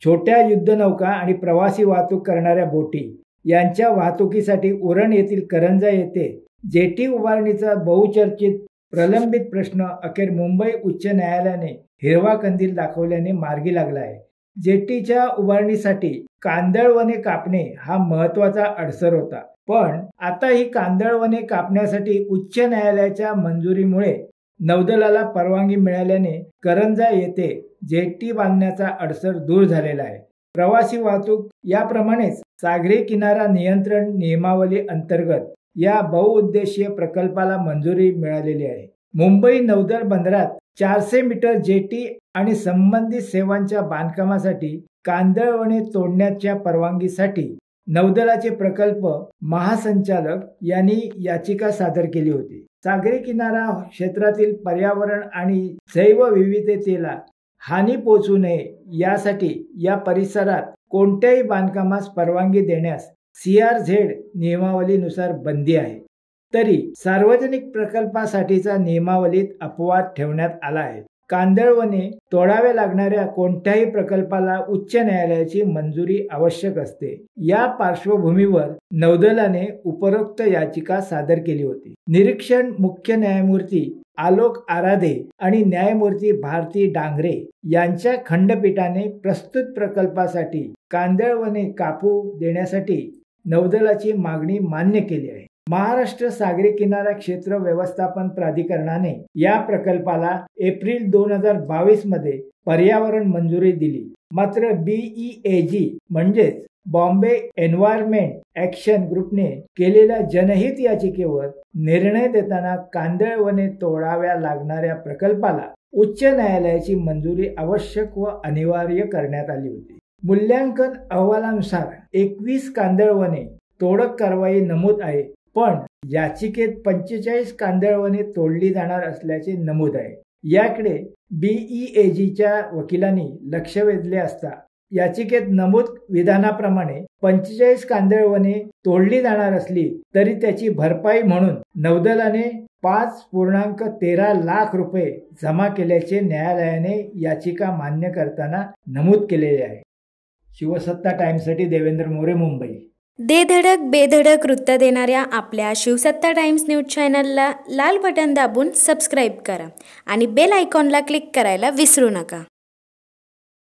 छोट्या युद्धनौका आणि प्रवासी वाहतूक करणाऱ्या बोटी यांच्या वाहतुकीसाठी उरण येथील करंजा येथे जेटी उभारणीचा बहुचर्चित प्रलंबित प्रश्न अखेर मुंबई उच्च न्यायालयाने हिरवा कंदील दाखवल्याने मार्गी लागला आहे। जेटीच्या उभारणीसाठी कांदळवने कापणे हा महत्त्वाचा अडसर होता, पण आता ही कांदळवने कापण्यासाठी उच्च न्यायालयाच्या मंजुरीमुळे नौदलाला परवानगी मिळाल्याने करंजा येथे जेटी बांधण्याचा अडसर दूर झालेला आहे। प्रवासी वाहतूक याप्रमाणेच सागरी किनारा नियंत्रण नियमावली अंतर्गत या बहुउद्देशीय प्रकल्पाला मंजुरी मिळालेली आहे। मुंबई नौदल बंदरात 400 मीटर जेटी आणि संबंधित सेवांच्या बांधकामासाठी कांदळवने तोडण्याच्या परवानगीसाठी नौदलाचे प्रकल्प महासंचालक यांनी याचिका सादर केली होती। सागरी किनारा क्षेत्रातील पर्यावरण आणि जैवविविधतेला हानी पोहोचू नये यासाठी या परिसरात कोणत्याही बांधकामास परवानगी देण्यास CRZ नियमावलीनुसार बंदी आहे। तरी सार्वजनिक प्रकल्पासाठीचा नियमावलीत अपवाद ठेवण्यात आला आहे। कांदळवने तोडाव्या लागणाऱ्या कोणत्याही प्रकल्पाला उच्च न्यायालयाची मंजुरी आवश्यक असते। या पार्श्वभूमीवर नौदलाने उपरोक्त याचिका सादर केली होती। निरीक्षण मुख्य न्यायमूर्ती आलोक आराधे आणि न्यायमूर्ती भारती डांगरे यांच्या खंडपीठाने प्रस्तुत प्रकल्पासाठी कांदळवने कापू देण्यासाठी नौदलाची मागणी मान्य केली आहे। महाराष्ट्र सागरी किनारा क्षेत्र व्यवस्थापन प्राधिकरणाने या प्रकल्पाला एप्रिल 2022 मध्ये पर्यावरण मंजुरी दिली। मात्र BEAG म्हणजेच बॉम्बे एन्व्हायरमेंट ॲक्शन ग्रुपने केलेल्या जनहित याचिकेवर निर्णय देताना कांदळवने तोडाव्या लागणाऱ्या प्रकल्पाला उच्च न्यायालयाची मंजुरी आवश्यक व अनिवार्य करण्यात आली होती। मूल्यांकन अहवालानुसार 21 कांदळवने तोडक कारवाई नमूद आहे, पण याचिकेत 45 कांदळवने तोडली जाणार असल्याचे नमूद आहे। याकडे BEAGच्या वकिलांनी लक्ष वेधले असता याचिकेत नमूद विधानाप्रमाणे 45 कांदळवने तोडली जाणार असली तरी त्याची भरपाई म्हणून नौदलाने 5.13 लाख रुपये जमा केल्याचे न्यायालयाने याचिका मान्य करताना नमूद केलेले आहे। शिवसत्ता टाइम्ससाठी देवेंद्र मोरे, मुंबई। दे धडक बेधडक वृत्त देणाऱ्या आपल्या शिवसत्ता टाइम्स न्यूज चॅनलला लाल बटन दाबून सबस्क्राईब करा आणि बेल आयकॉनला क्लिक करायला विसरू नका।